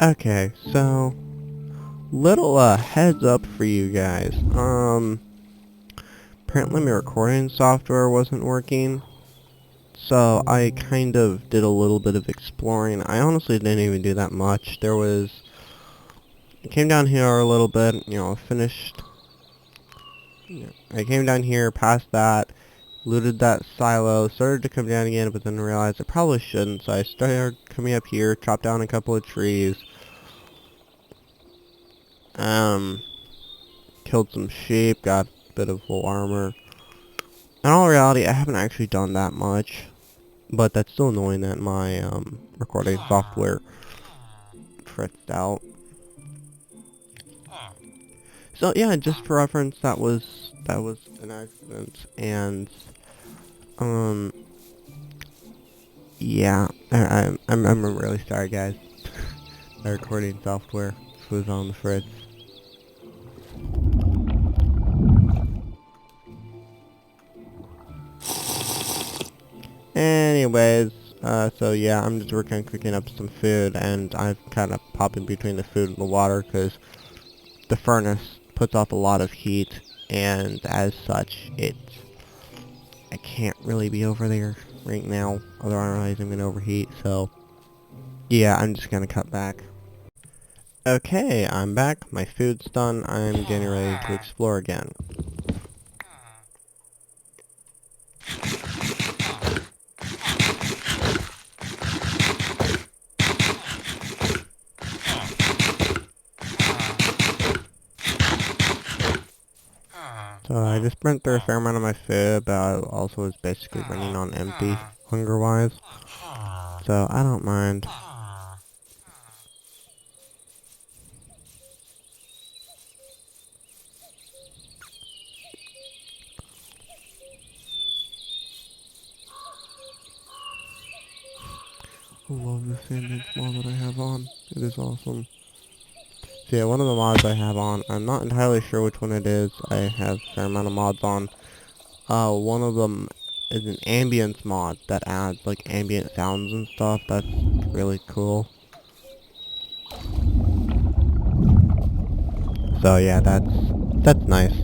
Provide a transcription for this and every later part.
Okay, so little heads up for you guys. Apparently my recording software wasn't working, so I kind of did a little bit of exploring. I honestly didn't even do that much. I came down here a little bit, finished. I came down here, past that, looted that silo, started to come down again, but then realized I probably shouldn't, so I started coming up here, chopped down a couple of trees, killed some sheep, got a bit of full armor. In all reality, I haven't actually done that much, but that's still annoying that my recording software tripped out. So yeah, just for reference, that was an accident, and yeah, I'm really sorry, guys. My recording software was on the fritz. Anyways, so yeah, I'm just working on cooking up some food, and I'm kind of popping between the food and the water because the furnace puts off a lot of heat, and as such, I can't really be over there right now, otherwise I'm gonna overheat, so yeah, I'm just gonna cut back. Okay, I'm back, my food's done, I'm getting ready to explore again. So I just burnt through a fair amount of my food, but I also was basically running on empty, hunger-wise. So I don't mind. I love this ambient mod that I have on. It is awesome. So yeah, one of the mods I have on, I'm not entirely sure which one it is. I have a fair amount of mods on. One of them is an ambience mod that adds like ambient sounds and stuff. That's really cool. So yeah, that's nice.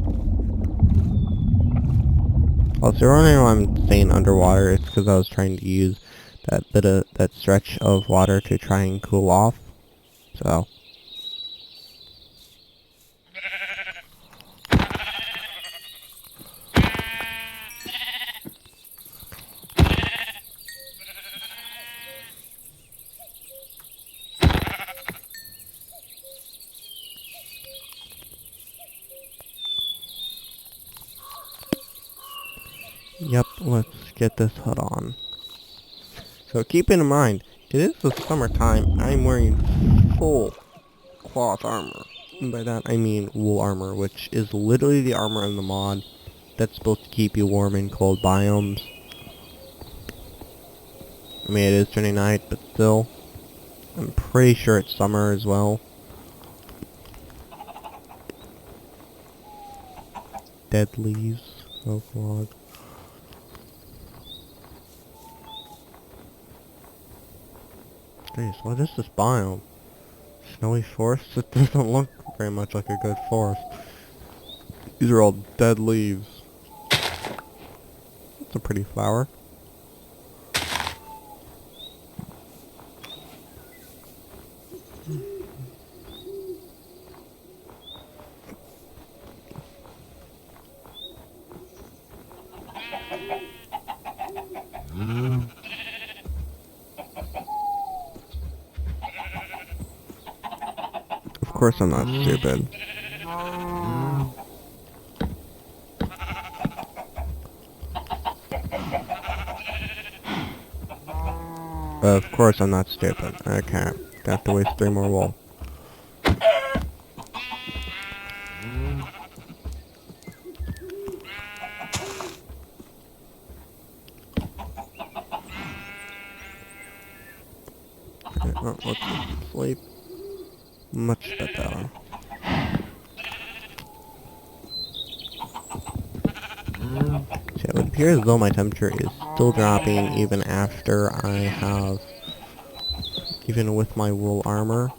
Also, you're wondering why I'm staying underwater. It's because I was trying to use that stretch of water to try and cool off. So. Yep, let's get this hood on. So keeping in mind, it is the summertime. I'm wearing full cloth armor. And by that I mean wool armor, which is literally the armor in the mod that's supposed to keep you warm in cold biomes. I mean, it is turning night, but still. I'm pretty sure it's summer as well. Dead leaves. Oh god. Jeez, what is this biome? Snowy forest? It doesn't look very much like a good forest. These are all dead leaves. That's a pretty flower. Of course I'm not stupid. Of course I'm not stupid. Okay, got to waste 3 more wool. Okay, oh, let's sleep. Much better. So it would appear as though my temperature is still dropping even after I have, even with my wool armor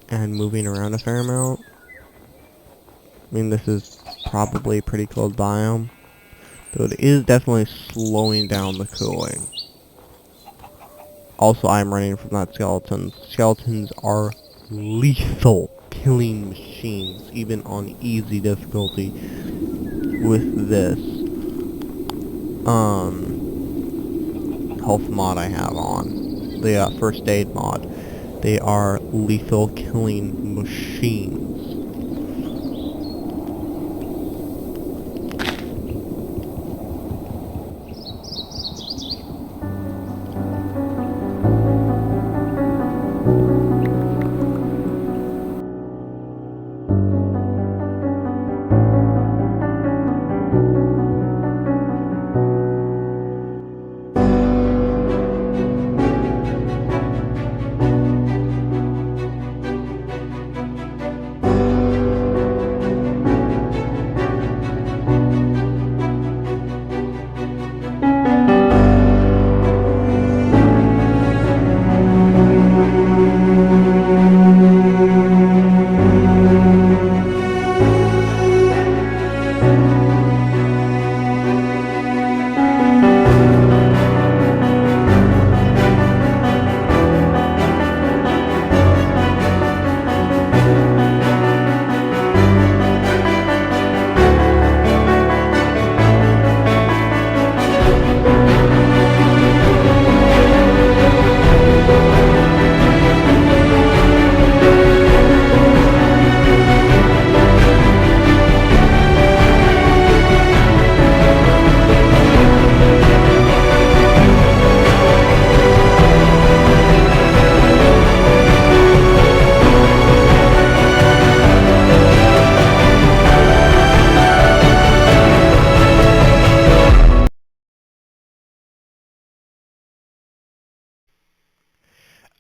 and moving around a fair amount. I mean, this is probably a pretty cold biome, though it is definitely slowing down the cooling. Also, I'm running from that skeleton. Skeletons are lethal killing machines, even on easy difficulty with this health mod I have on. The first aid mod. They are lethal killing machines.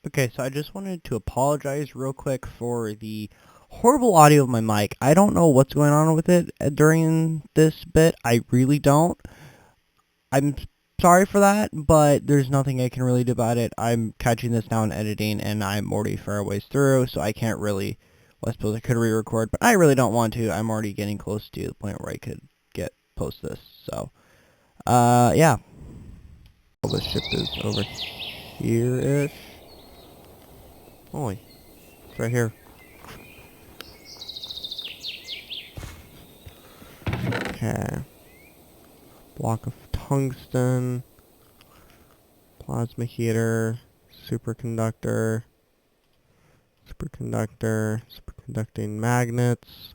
Okay, so I just wanted to apologize real quick for the horrible audio of my mic. I don't know what's going on with it during this bit. I really don't. I'm sorry for that, but there's nothing I can really do about it. I'm catching this now in editing, and I'm already far ways through, so I can't really... Well, I suppose I could re-record, but I really don't want to. I'm already getting close to the point where I could post this. So, yeah. Well, the ship is over here-ish. Holy, it's right here. Okay. Block of tungsten. Plasma heater. Superconductor. Superconducting magnets.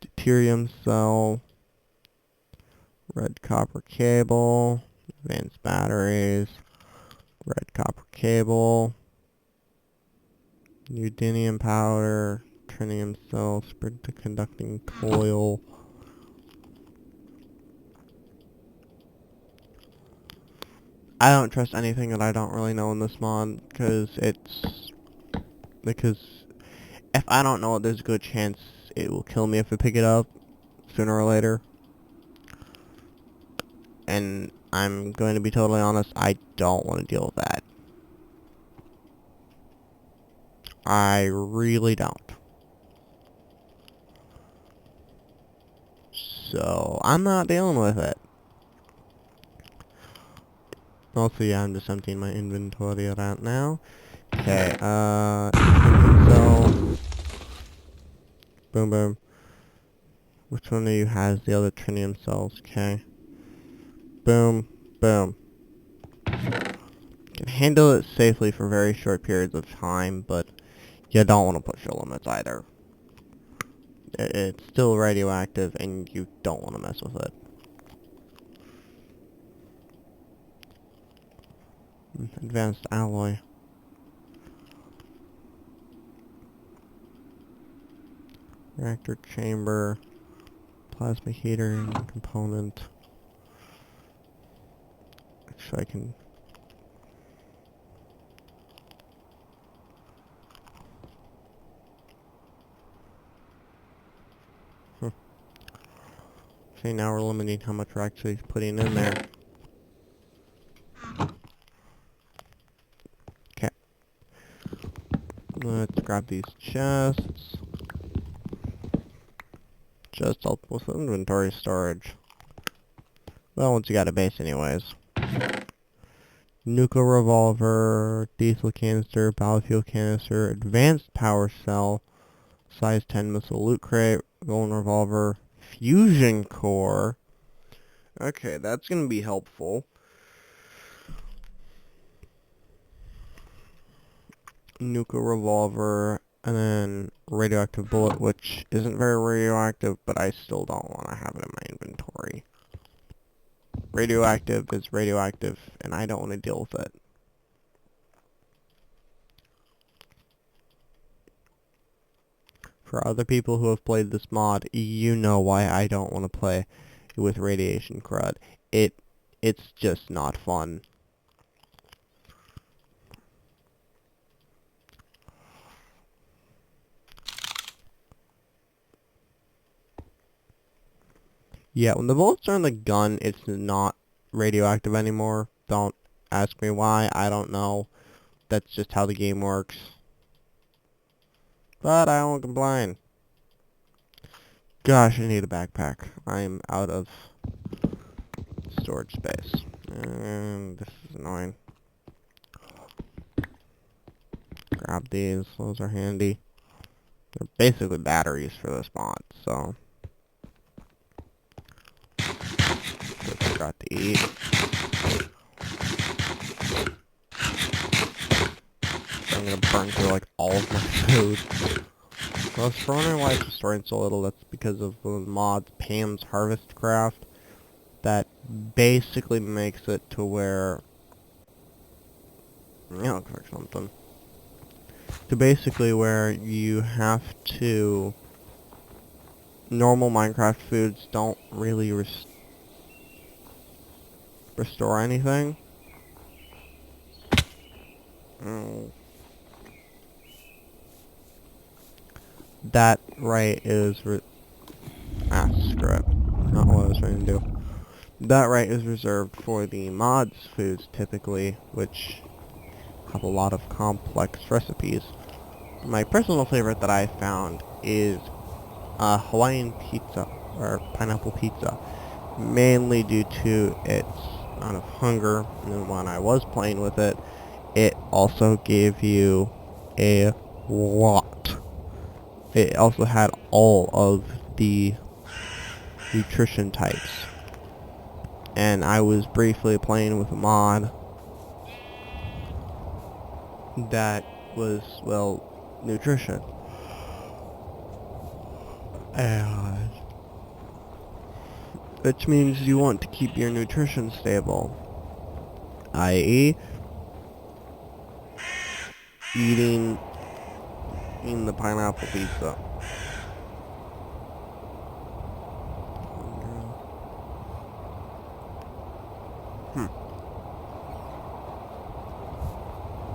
Deuterium cell. Red copper cable. Advanced batteries. Red copper cable. Neodymium powder. Tritium cell. Superconducting coil. I don't trust anything that I don't really know in this mod, because if I don't know it, there's a good chance it will kill me if I pick it up, sooner or later. And I'm going to be totally honest, I don't want to deal with that. I really don't. So, I'm not dealing with it. Also, yeah, I'm just emptying my inventory right now. Okay, so... Boom, boom. Which one of you has the other tritium cells? Okay. Boom, boom. Can handle it safely for very short periods of time, but you don't want to push your limits either. It's still radioactive, and you don't want to mess with it. Advanced alloy. Reactor chamber. Plasma heater component. Actually, I can... See, now we're limiting how much we're actually putting in there. Okay. Let's grab these chests. Just help with inventory storage. Well, once you got a base anyways. Nuclear revolver, diesel canister, biofuel canister, advanced power cell, size 10 missile loot crate, golden revolver, fusion core. Okay, that's gonna be helpful. Nuclear revolver, and then radioactive bullet, which isn't very radioactive, but I still don't want to have it in my inventory. Radioactive is radioactive, and I don't want to deal with it. For other people who have played this mod, you know why I don't want to play with radiation crud. It's just not fun. Yeah, when the bullets are in the gun, it's not radioactive anymore. Don't ask me why, I don't know. That's just how the game works. But I won't complain. Gosh, I need a backpack. I'm out of storage space. And this is annoying. Grab these, those are handy. They're basically batteries for this mod, so... Forgot to eat. I'm gonna burn through like all of my food. So I was wondering why it's destroying so little. That's because of the mod Pam's Harvest Craft. That basically makes it to where... Yeah, I'll correct something. To basically where you have to... Normal Minecraft foods don't really restore anything. that right is screw it. Not what I was trying to do. That right is reserved for the mods foods typically, which have a lot of complex recipes. My personal favorite that I found is Hawaiian pizza, or pineapple pizza, mainly due to its amount of hunger, and when I was playing with it, it also gave you a lot. It also had all of the nutrition types. And I was briefly playing with a mod that was, well, nutrition. And which means you want to keep your nutrition stable. I.e., eating the pineapple pizza.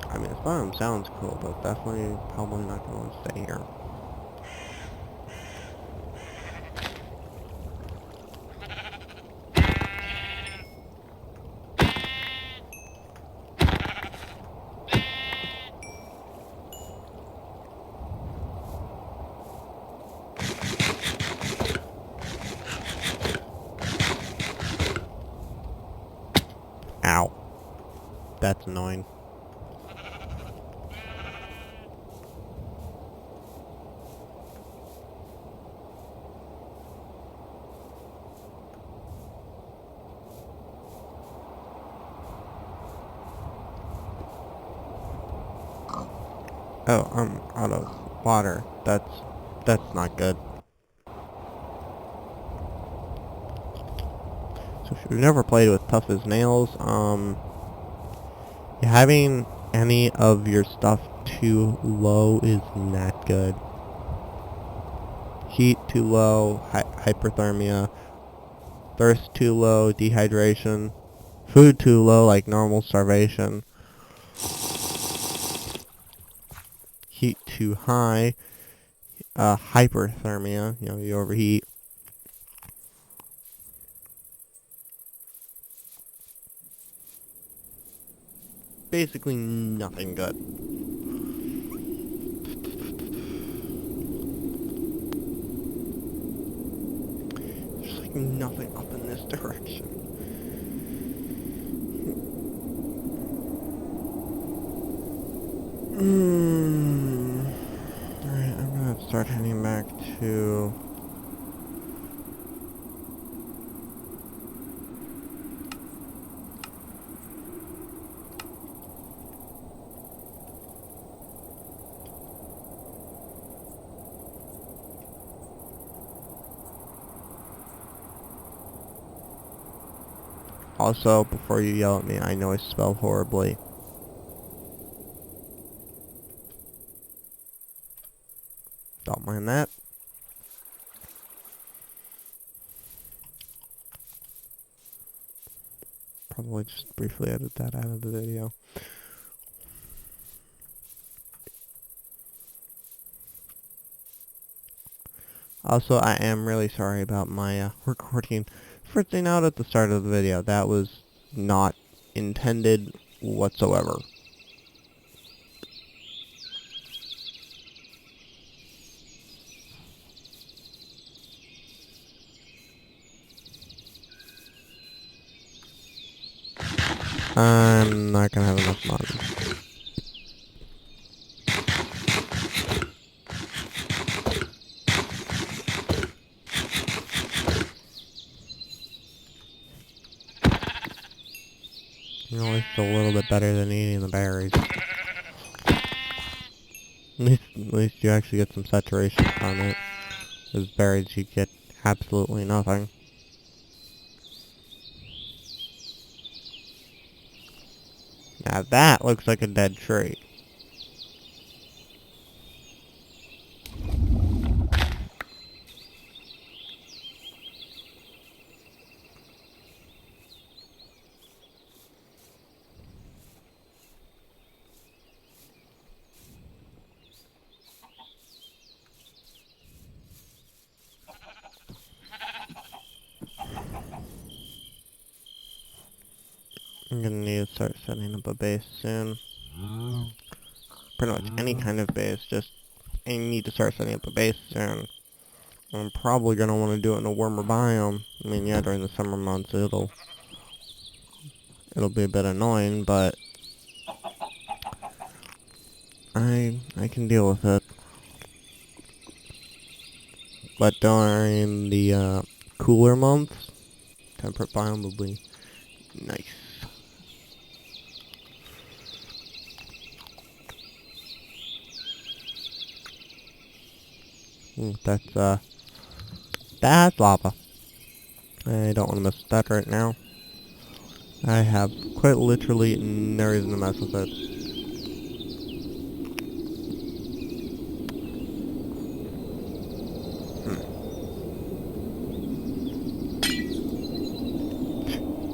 I mean, this biome sounds cool, but definitely probably not going to stay here. Ow. That's annoying. Oh, I'm out of water. That's not good. So if you've never played with Tough as Nails, having any of your stuff too low is not good. Heat too low, hyperthermia, thirst too low, dehydration, food too low, like normal starvation, heat too high, hyperthermia, you overheat. Basically nothing good. There's like nothing up in this direction. Alright, I'm gonna start heading back to... Also, before you yell at me, I know I spell horribly. Don't mind that. Probably just briefly edit that out of the video. Also, I am really sorry about my recording fritzing out at the start of the video. That was not intended whatsoever. I'm not gonna have enough money. You know, it's a little bit better than eating the berries. At least you actually get some saturation from it. Those berries, you get absolutely nothing. Now that looks like a dead tree. I'm gonna need to start setting up a base soon. Pretty much any kind of base, just I need to start setting up a base soon. I'm probably gonna want to do it in a warmer biome. I mean, yeah, during the summer months it'll be a bit annoying, but I can deal with it. But during the cooler months, temperate biome will be nice. That's lava. I don't want to mess with that right now. I have quite literally no reason to mess with it.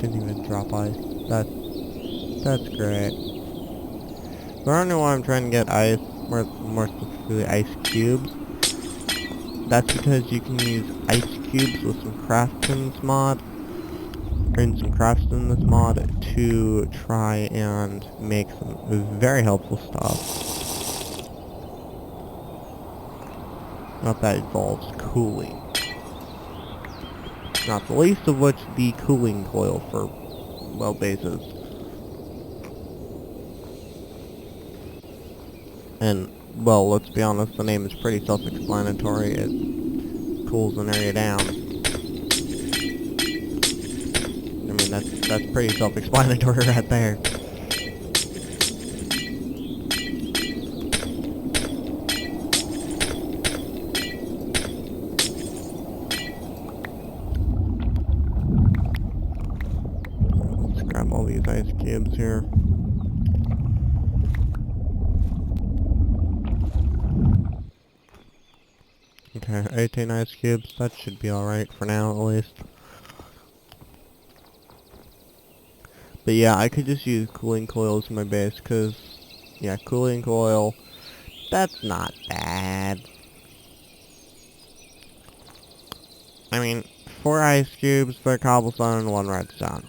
Didn't even drop ice. That's great. I don't know why I'm trying to get ice, more specifically ice cubes. That's because you can use ice cubes with some craftsman's mod, or in some craftsman's mod, to try and make some very helpful stuff. That involves cooling. Not the least of which the cooling coil for, well, bases. And, well, let's be honest, the name is pretty self-explanatory. It cools an area down. I mean, that's pretty self-explanatory right there. Let's grab all these ice cubes here. Okay, 18 ice cubes. That should be alright for now, at least. But yeah, I could just use cooling coils in my base, because, yeah, cooling coil, that's not bad. I mean, 4 ice cubes, 4 cobblestone, and 1 redstone.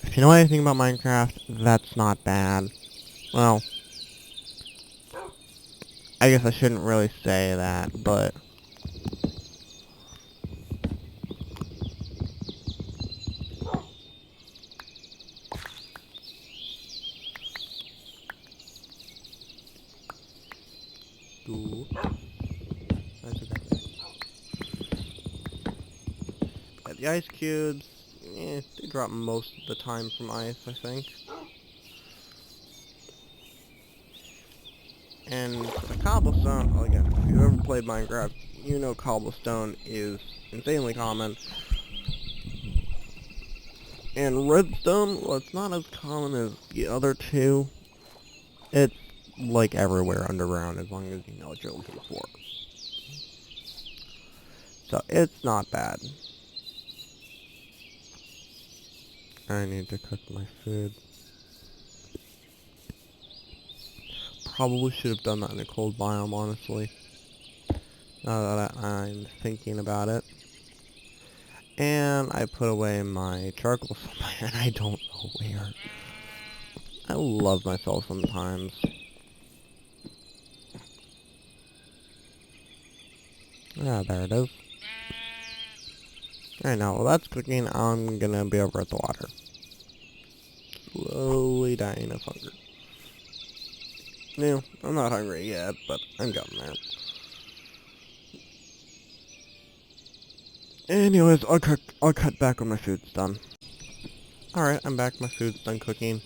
If you know anything about Minecraft, that's not bad. Well, I guess I shouldn't really say that, but that's okay. Yeah, the ice cubes, they drop most of the time from ice, I think. And the cobblestone, well, again, if you've ever played Minecraft, you know cobblestone is insanely common. And redstone, well, it's not as common as the other two. It's like everywhere underground as long as you know what you're looking for. So it's not bad. I need to cook my food. Probably should have done that in a cold biome, honestly. Now that I'm thinking about it. And I put away my charcoal somewhere, and I don't know where. I love myself sometimes. Yeah, there it is. Alright, now while that's cooking, I'm gonna be over at the water. Slowly dying of hunger. No, I'm not hungry yet, but I'm getting there. Anyways, I'll cut back when my food's done. Alright, I'm back. My food's done cooking.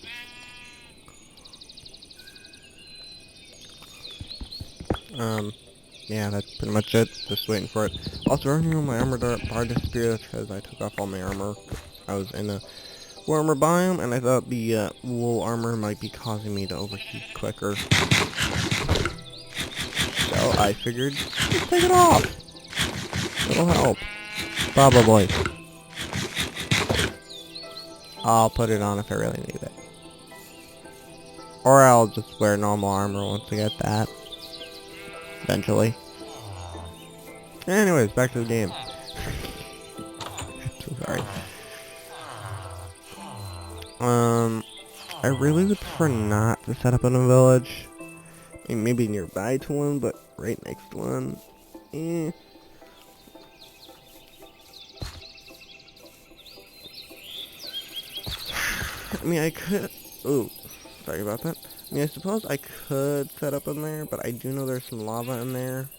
Yeah, that's pretty much it. Just waiting for it. Also, I knew my armor bar disappeared because I took off all my armor. I was in a warmer biome, and I thought the wool armor might be causing me to overheat quicker. So I figured, just take it off. It'll help. Probably. I'll put it on if I really need it. Or I'll just wear normal armor once I get that. Eventually. Anyways, back to the game. So sorry. I really would prefer not to set up in a village. I mean, maybe nearby to one, but right next to one. Eh. I mean, I could... Ooh, sorry about that. I mean, I suppose I could set up in there, but I do know there's some lava in there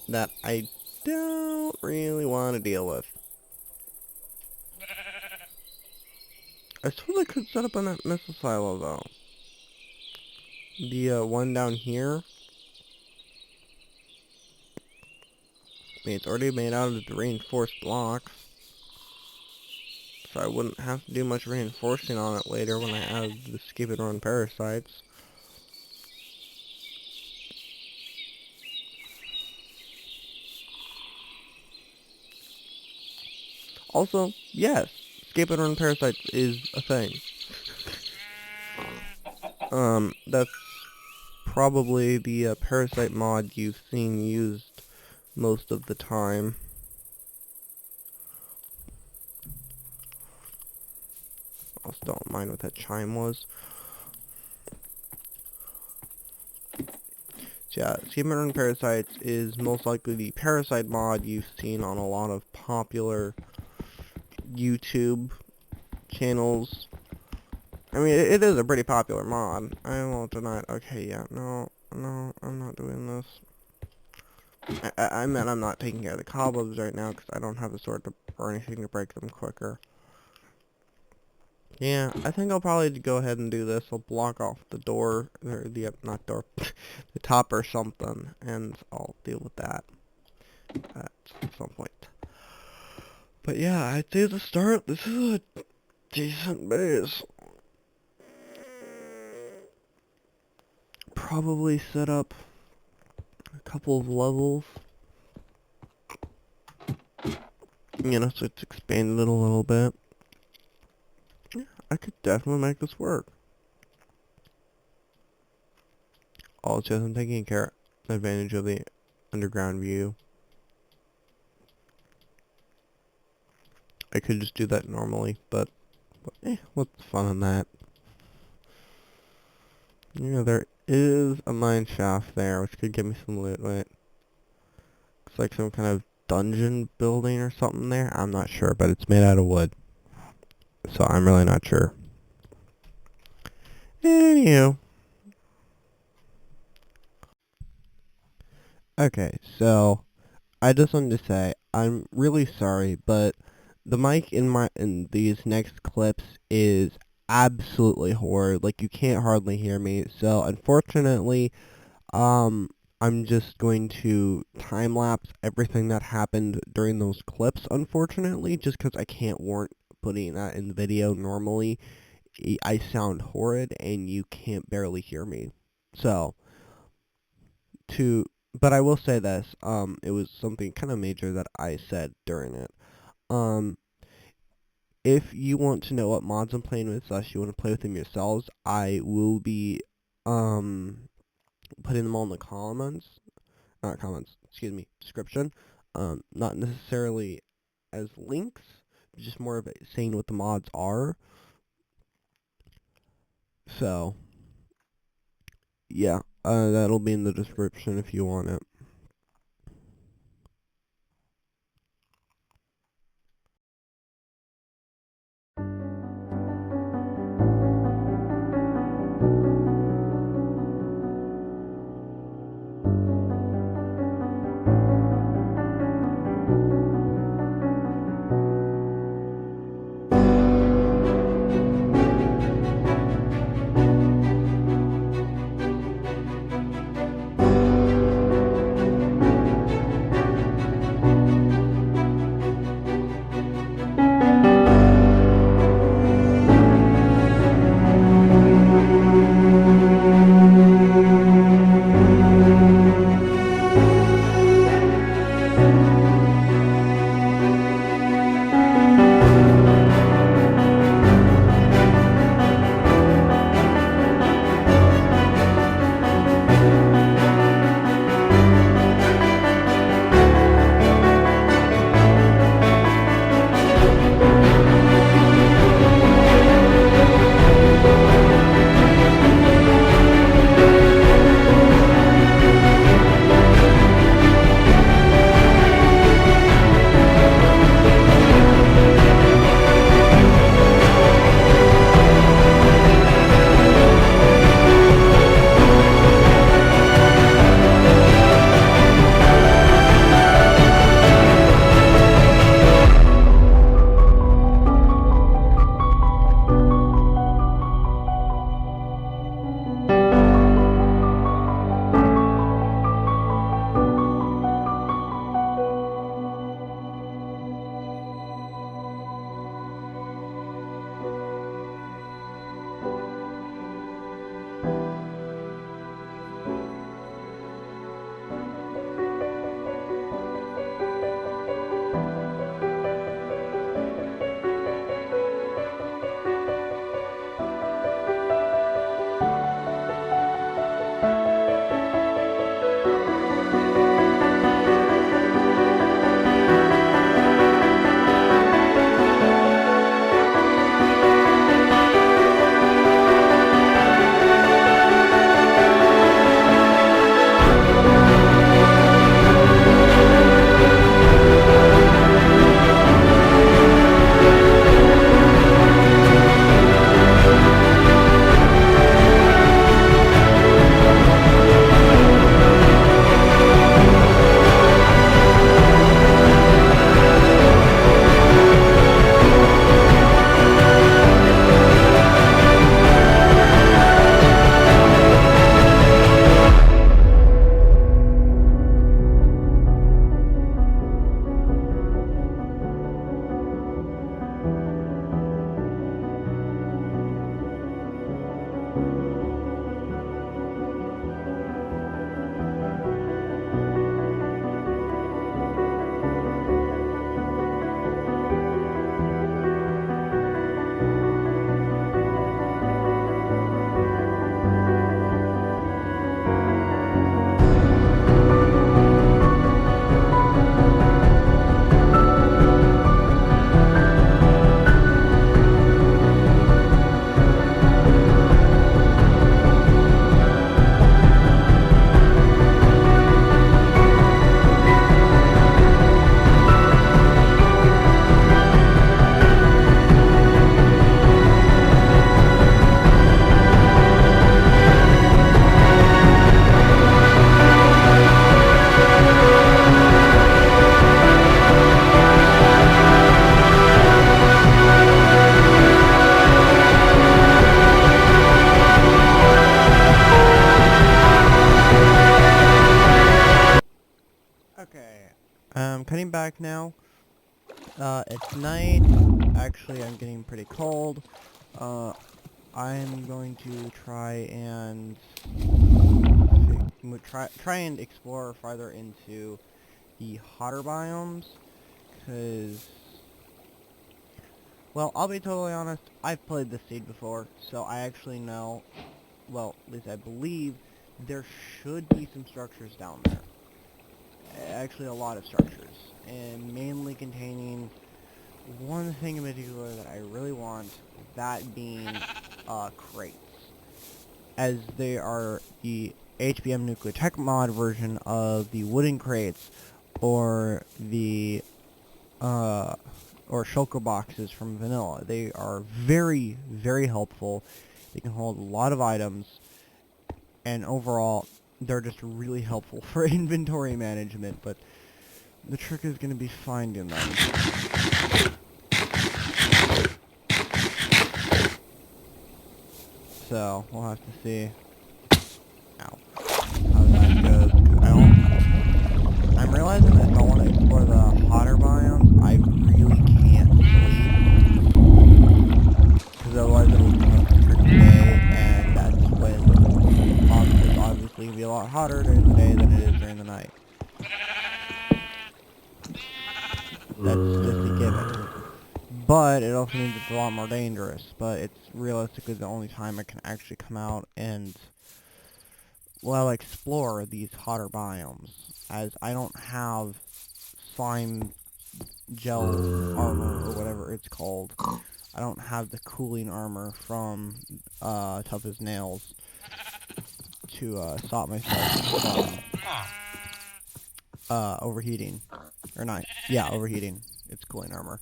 that I don't really want to deal with. I suppose I could set up in that missile silo, though. The one down here. I mean, it's already made out of the reinforced blocks. So I wouldn't have to do much reinforcing on it later when I add the skip and run parasites. Also, yes, skip and run parasites is a thing. That's probably the parasite mod you've seen used most of the time. Also, don't mind what that chime was. So yeah, skip and run parasites is most likely the parasite mod you've seen on a lot of popular YouTube channels. I mean, it is a pretty popular mod. I won't deny it. Okay, yeah, no, I'm not doing this. I meant I'm not taking care of the cobwebs right now because I don't have the sword or anything to break them quicker. Yeah, I think I'll probably go ahead and do this. I'll block off the door, or the, not door, the top or something, and I'll deal with that at some point. But yeah, I'd say to start, this is a decent base. Probably set up a couple of levels. You know, so it's expanded it a little bit. Yeah, I could definitely make this work. Also, I'm taking advantage of the underground view. I could just do that normally, but what's the fun in that? Yeah, there is a mine shaft there, which could give me some loot. Wait, looks like some kind of dungeon building or something there. I'm not sure, but it's made out of wood, so I'm really not sure. Anywho. Okay, so I just wanted to say I'm really sorry, but the mic in these next clips is absolutely horrid. Like, you can't hardly hear me. So unfortunately, I'm just going to time lapse everything that happened during those clips. Unfortunately, just because I can't warrant putting that in the video. Normally, I sound horrid and you can't barely hear me. So but I will say this, it was something kind of major that I said during it. If you want to know what mods I'm playing with, / you want to play with them yourselves, I will be, putting them all in the description. Not necessarily as links, just more of saying what the mods are. So, yeah, that'll be in the description if you want it. cutting back now. It's night. Actually, I'm getting pretty cold. I'm going to try and try and explore farther into the hotter biomes, because, well, I'll be totally honest, I've played this seed before, so I actually know, well, at least I believe, there should be some structures down there. Actually, a lot of structures, and mainly containing one thing in particular that I really want, that being crates, as they are the HBM nuclear tech mod version of the wooden crates, or the or shulker boxes from vanilla. They are very, very helpful. They can hold a lot of items, and overall, they're just really helpful for inventory management, but the trick is going to be finding them. So, we'll have to see how that goes. 'Cause I'm realizing that if I want to explore the hotter biomes, I really can't sleep. Because otherwise it'll become a tricky day, and that's when it's obviously going to be a lot hotter during the day than it is during the night. That's just a given. But it also means it's a lot more dangerous. But it's realistically the only time I can actually come out and, well, explore these hotter biomes, as I don't have slime gel armor, or whatever it's called. I don't have the cooling armor from Tough as Nails to stop myself from overheating. Or not, yeah, overheating. It's cooling armor.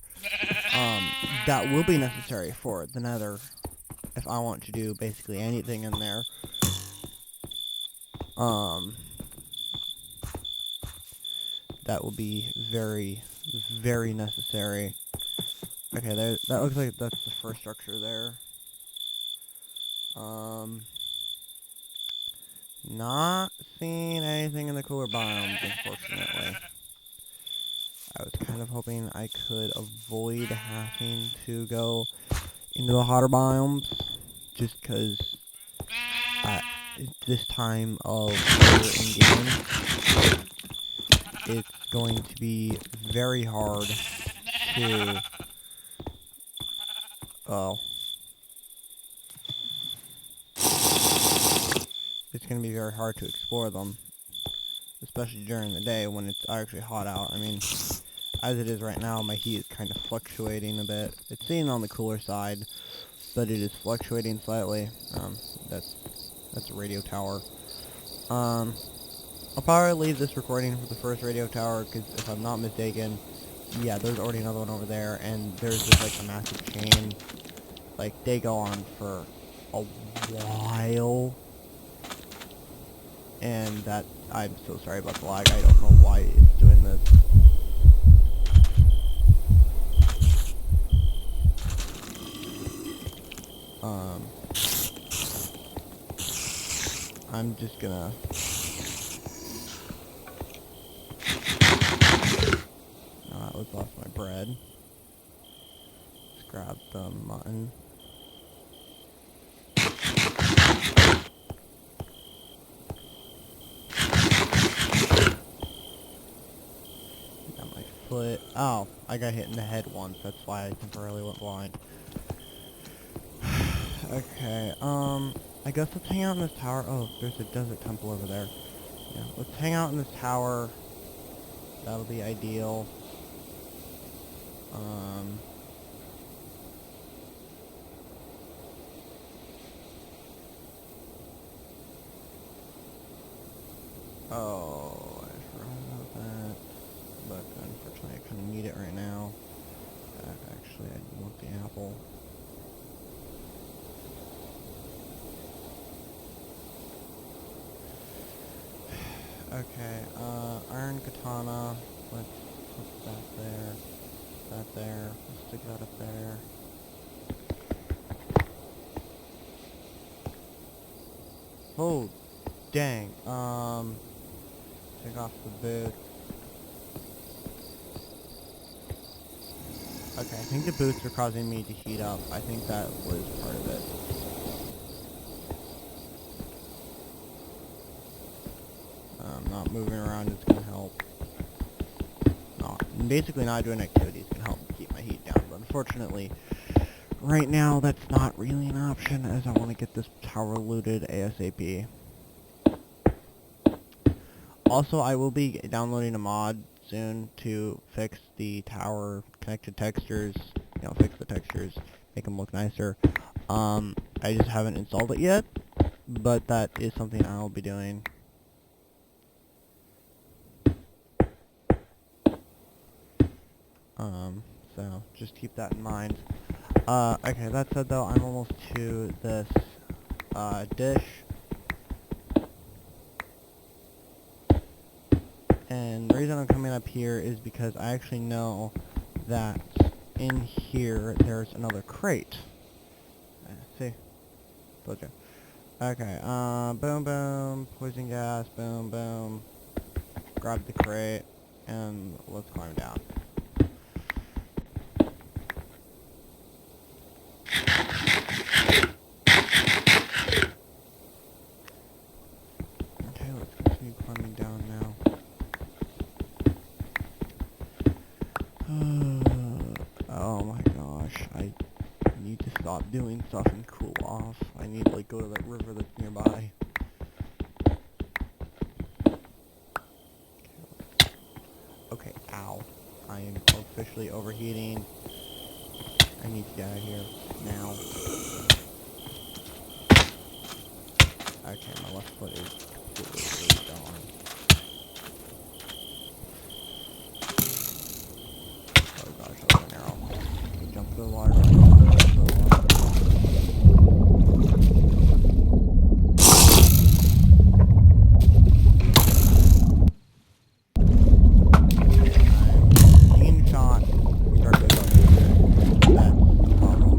That will be necessary for the nether if I want to do basically anything in there. That will be very, very necessary. Okay, there, that looks like that's the first structure there. Not seeing anything in the cooler biomes, unfortunately. I was kind of hoping I could avoid having to go into the hotter biomes, just because this time of year in game, it's going to be very hard to, well, it's going to be very hard to explore them, especially during the day when it's actually hot out. I mean, as it is right now, my heat is kind of fluctuating a bit. It's staying on the cooler side, but it is fluctuating slightly. That's a radio tower. I'll probably leave this recording for the first radio tower, because if I'm not mistaken, yeah, there's already another one over there, and there's just like a massive chain. Like, they go on for a while. And that, I'm so sorry about the lag, I don't know why it's doing this. I'm just gonna... No, that was off my bread. Let's grab the mutton. Got my foot. Oh, I got hit in the head once, that's why I temporarily went blind. Okay, I guess let's hang out in this tower. Oh, there's a desert temple over there. Yeah, let's hang out in this tower. That'll be ideal. Oh, I forgot about that. But unfortunately I couldn't need it right now. Actually, I want the apple. Okay, iron katana, let's put that there, that there, let's stick that up there. Oh, dang, take off the boot. Okay, I think the boots are causing me to heat up. I think that was part of it. Not moving around is going to help. Basically not doing activities can help keep my heat down, but unfortunately, right now that's not really an option as I want to get this tower looted ASAP. Also, I will be downloading a mod soon to fix the tower connected textures, fix the textures, make them look nicer. I just haven't installed it yet, but that is something I'll be doing. So just keep that in mind. Okay, that said though, I'm almost to this, dish. And the reason I'm coming up here is because I actually know that in here there's another crate. See? Told you. Okay, boom boom, poison gas, boom boom. Grab the crate, and let's climb down. Okay, let's continue climbing down now. Oh my gosh, I need to stop doing stuff and cool off. I need to like go to that river that's nearby. Okay, ow. I am officially overheating. I need to get out of here now. Okay, my left foot is completely gone. Oh gosh, that was an arrow. Okay, jump to the water. I'm being shot. Directly above me. That's the problem.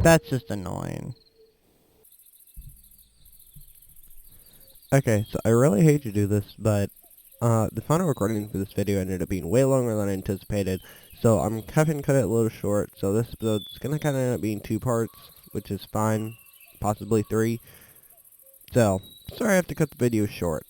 That's just annoying. Okay, so I really hate to do this, but the final recording for this video ended up being way longer than I anticipated, so I'm having to cut it a little short, so this episode's gonna kinda end up being 2 parts, which is fine, possibly 3. So, sorry I have to cut the video short.